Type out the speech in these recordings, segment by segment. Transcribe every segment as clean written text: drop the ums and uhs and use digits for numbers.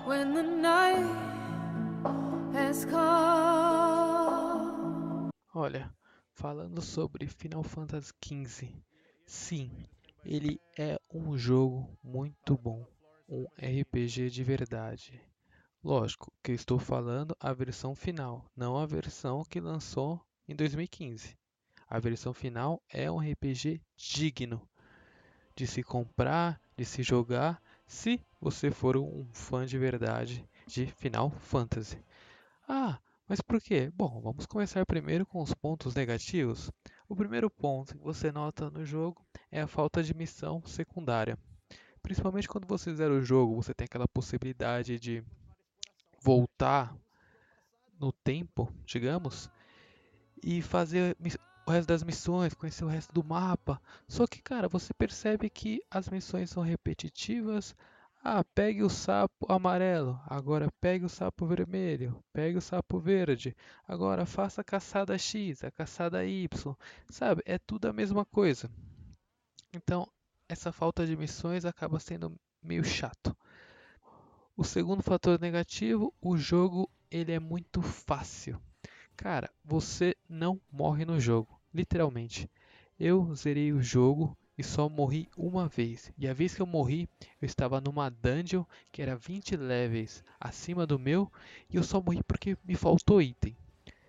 when the night has come. Olha, falando sobre Final Fantasy XV, sim, ele é um jogo muito bom, um RPG de verdade. Lógico que eu estou falando a versão final, não a versão que lançou em 2015. A versão final é um RPG digno de se comprar, de se jogar, se você for um fã de verdade de Final Fantasy. Ah, mas por quê? Bom, vamos começar primeiro com os pontos negativos. O primeiro ponto que você nota no jogo é a falta de missão secundária. Principalmente quando você zera o jogo, você tem aquela possibilidade de voltar no tempo, digamos, e fazer o resto das missões, conhecer o resto do mapa. Só que, cara, você percebe que as missões são repetitivas. Ah, pegue o sapo amarelo, agora pegue o sapo vermelho, pegue o sapo verde, agora faça a caçada X, a caçada Y, sabe? É tudo a mesma coisa. Então, essa falta de missões acaba sendo meio chato. O segundo fator negativo, o jogo ele é muito fácil. Cara, você não morre no jogo, literalmente. Eu zerei o jogo e só morri uma vez. E a vez que eu morri, eu estava numa dungeon que era 20 levels acima do meu e eu só morri porque me faltou item.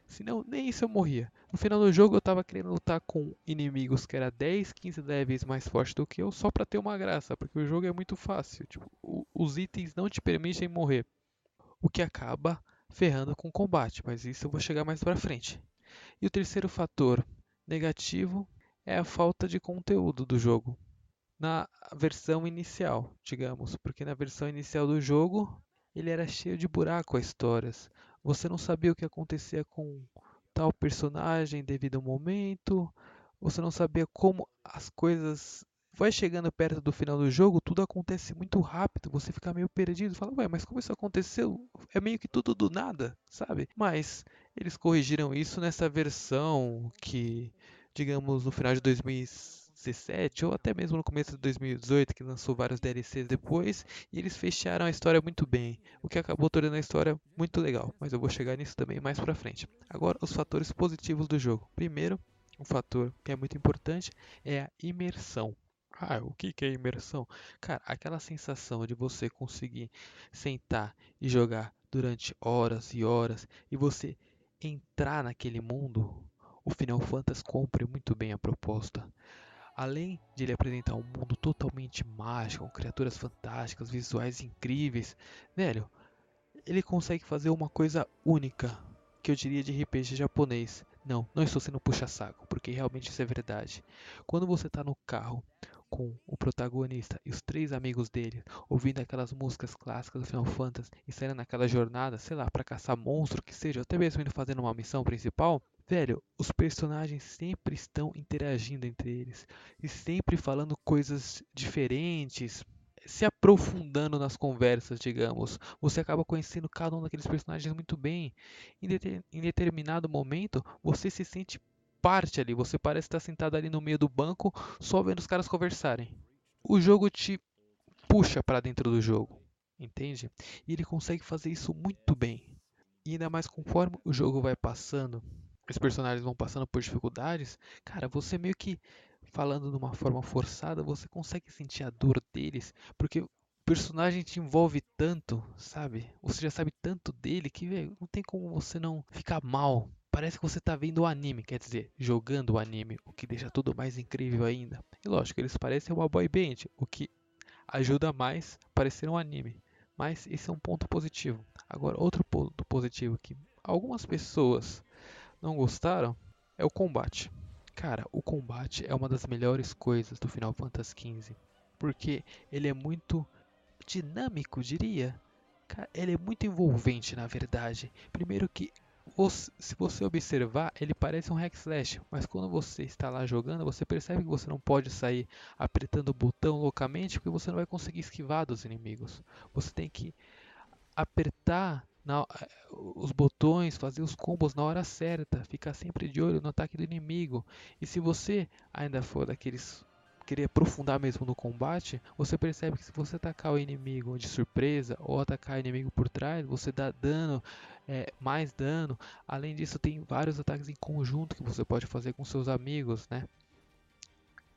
Senão, nem isso eu morria. No final do jogo, eu estava querendo lutar com inimigos que era 10, 15 levels mais fortes do que eu, só para ter uma graça, porque o jogo é muito fácil. Tipo, os itens não te permitem morrer, o que acaba ferrando com o combate, mas isso eu vou chegar mais pra frente. E o terceiro fator negativo é a falta de conteúdo do jogo na versão inicial, digamos, porque na versão inicial do jogo ele era cheio de buraco as histórias. Você não sabia o que acontecia com tal personagem devido ao momento, você não sabia como as coisas vai chegando perto do final do jogo, tudo acontece muito rápido, você fica meio perdido, fala, ué, mas como isso aconteceu? É meio que tudo do nada, sabe? Mas eles corrigiram isso nessa versão que, digamos, no final de 2017 ou até mesmo no começo de 2018, que lançou vários DLCs depois, e eles fecharam a história muito bem, o que acabou tornando a história muito legal, mas eu vou chegar nisso também mais pra frente. Agora, os fatores positivos do jogo. Primeiro, um fator que é muito importante é a imersão. Ah, o que é imersão? Cara, aquela sensação de você conseguir sentar e jogar durante horas e horas e você entrar naquele mundo, o Final Fantasy cumpre muito bem a proposta. Além de ele apresentar um mundo totalmente mágico, com criaturas fantásticas, visuais incríveis, velho, ele consegue fazer uma coisa única, que eu diria de RPG japonês. Não, não estou sendo puxa-saco, porque realmente isso é verdade. Quando você está no carro com o protagonista e os três amigos dele, ouvindo aquelas músicas clássicas do Final Fantasy e saindo naquela jornada, sei lá, para caçar monstro, que seja, até mesmo indo fazendo uma missão principal, velho, os personagens sempre estão interagindo entre eles e sempre falando coisas diferentes, se aprofundando nas conversas, digamos. Você acaba conhecendo cada um daqueles personagens muito bem. Em determinado momento, você se sente parte ali. Você parece estar sentado ali no meio do banco, só vendo os caras conversarem. O jogo te puxa para dentro do jogo, entende? E ele consegue fazer isso muito bem. E ainda mais conforme o jogo vai passando, os personagens vão passando por dificuldades, cara, você meio que falando de uma forma forçada, você consegue sentir a dor deles, porque o personagem te envolve tanto, sabe? Você já sabe tanto dele que, velho, não tem como você não ficar mal. Parece que você tá vendo o anime, quer dizer, jogando o anime, o que deixa tudo mais incrível ainda. E lógico, eles parecem uma boy band, o que ajuda mais a parecer um anime. Mas esse é um ponto positivo. Agora, outro ponto positivo que algumas pessoas não gostaram é o combate. Cara, o combate é uma das melhores coisas do Final Fantasy XV, porque ele é muito dinâmico, diria. Cara, ele é muito envolvente, na verdade. Primeiro que, se você observar, ele parece um hack slash, mas quando você está lá jogando, você percebe que você não pode sair apertando o botão loucamente, porque você não vai conseguir esquivar dos inimigos. Você tem que apertar os botões, fazer os combos na hora certa, ficar sempre de olho no ataque do inimigo. E se você ainda for daqueles querer aprofundar mesmo no combate, você percebe que se você atacar o inimigo de surpresa ou atacar o inimigo por trás, você dá dano, mais dano. Além disso, tem vários ataques em conjunto que você pode fazer com seus amigos, né?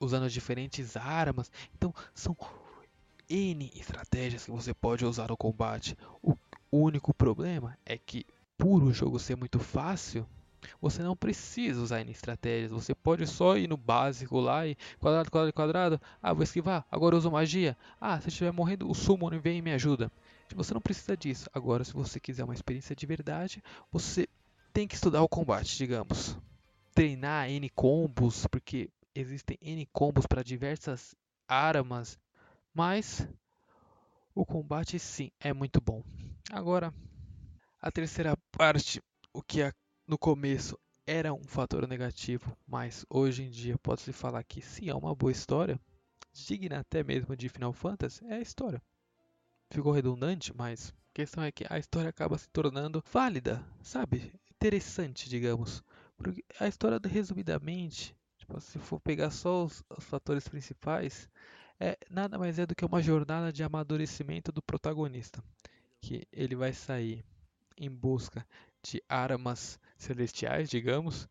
Usando diferentes armas. Então, são N estratégias que você pode usar no combate. O único problema é que, por o jogo ser muito fácil, você não precisa usar N estratégias. Você pode só ir no básico lá e quadrado, quadrado, quadrado. Ah, vou esquivar. Agora eu uso magia. Ah, se eu estiver morrendo, o Summon vem e me ajuda. Você não precisa disso. Agora, se você quiser uma experiência de verdade, você tem que estudar o combate, digamos. Treinar N combos, porque existem N combos para diversas armas. Mas o combate sim é muito bom. Agora, a terceira parte, o que no começo era um fator negativo, mas hoje em dia pode-se falar que sim, é uma boa história, digna até mesmo de Final Fantasy, é a história. Ficou redundante, mas a questão é que a história acaba se tornando válida, sabe? Interessante, digamos. Porque a história, resumidamente, tipo, se for pegar só os fatores principais, nada mais é do que uma jornada de amadurecimento do protagonista, que ele vai sair em busca de armas celestiais, digamos,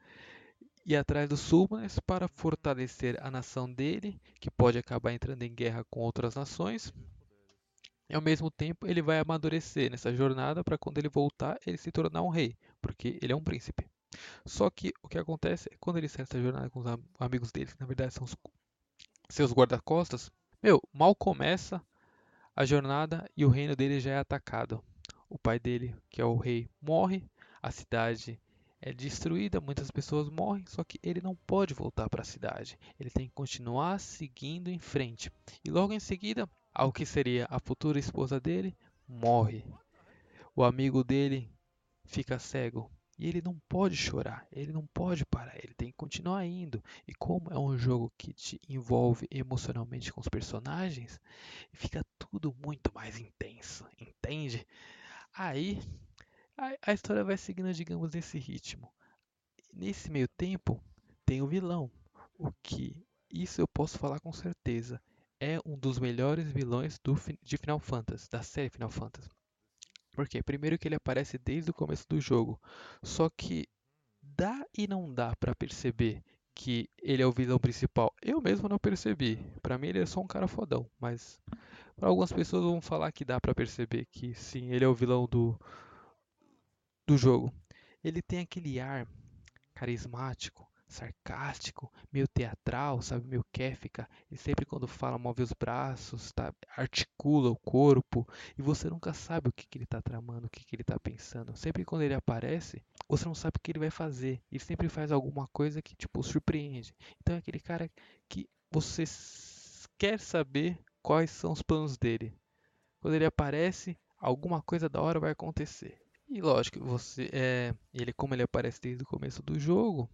e atrás dos Summoners para fortalecer a nação dele, que pode acabar entrando em guerra com outras nações. E ao mesmo tempo ele vai amadurecer nessa jornada para quando ele voltar ele se tornar um rei, porque ele é um príncipe. Só que o que acontece é quando ele sai nessa jornada com os amigos dele, que na verdade são os seus guarda-costas, meu, mal começa a jornada e o reino dele já é atacado. O pai dele, que é o rei, morre, a cidade é destruída, muitas pessoas morrem, só que ele não pode voltar para a cidade. Ele tem que continuar seguindo em frente. E logo em seguida, ao que seria a futura esposa dele, morre. O amigo dele fica cego. E ele não pode chorar, ele não pode parar, ele tem que continuar indo. E como é um jogo que te envolve emocionalmente com os personagens, fica tudo muito mais intenso, entende? Aí a história vai seguindo, digamos, nesse ritmo. Nesse meio tempo, tem o vilão, o que isso eu posso falar com certeza. É um dos melhores vilões de Final Fantasy, da série Final Fantasy. Por quê? Primeiro que ele aparece desde o começo do jogo. Só que dá e não dá pra perceber que ele é o vilão principal. Eu mesmo não percebi. Pra mim ele é só um cara fodão, mas para algumas pessoas vão falar que dá pra perceber que sim, ele é o vilão do jogo. Ele tem aquele ar carismático, sarcástico, meio teatral, sabe, meio kéfica. Ele sempre quando fala move os braços, tá? Articula o corpo e você nunca sabe o que ele está tramando, o que ele está pensando. Sempre quando ele aparece, você não sabe o que ele vai fazer. Ele sempre faz alguma coisa que tipo surpreende. Então é aquele cara que você quer saber quais são os planos dele. Quando ele aparece, alguma coisa da hora vai acontecer. E lógico, ele como ele aparece desde o começo do jogo,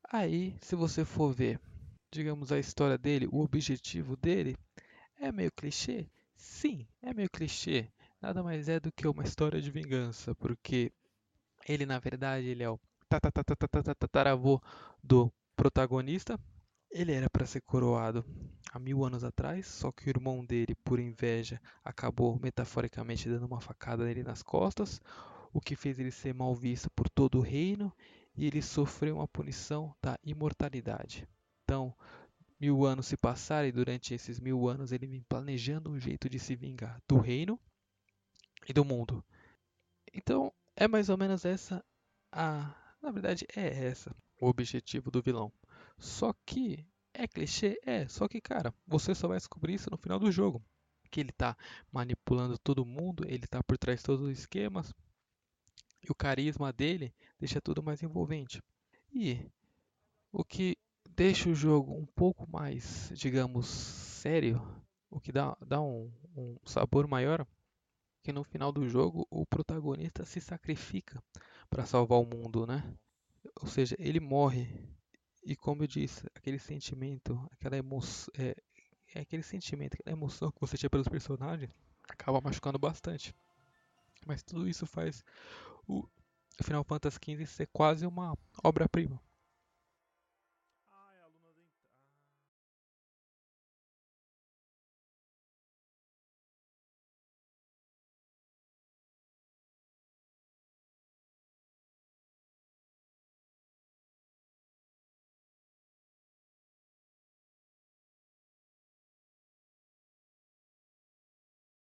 aí se você for ver, digamos a história dele, o objetivo dele é meio clichê? Sim, é meio clichê. Nada mais é do que uma história de vingança, porque ele na verdade ele é o tataravô do protagonista. Ele era para ser coroado há 1000 anos atrás, só que o irmão dele, por inveja, acabou metaforicamente dando uma facada nele nas costas, o que fez ele ser mal visto por todo o reino e ele sofreu uma punição da imortalidade. Então, 1000 anos se passaram e durante esses 1000 anos ele vem planejando um jeito de se vingar do reino e do mundo. Então, é mais ou menos essa a. Na verdade, é essa o objetivo do vilão. Só que é clichê? É, só que, cara, você só vai descobrir isso no final do jogo. Que ele tá manipulando todo mundo, ele tá por trás de todos os esquemas, e o carisma dele deixa tudo mais envolvente. E o que deixa o jogo um pouco mais, digamos, sério, o que dá um sabor maior, que no final do jogo o protagonista se sacrifica para salvar o mundo, né? Ou seja, ele morre. E como eu disse, aquele sentimento, aquela emoção, aquele sentimento, aquela emoção que você tinha pelos personagens, acaba machucando bastante. Mas tudo isso faz o Final Fantasy XV ser quase uma obra-prima.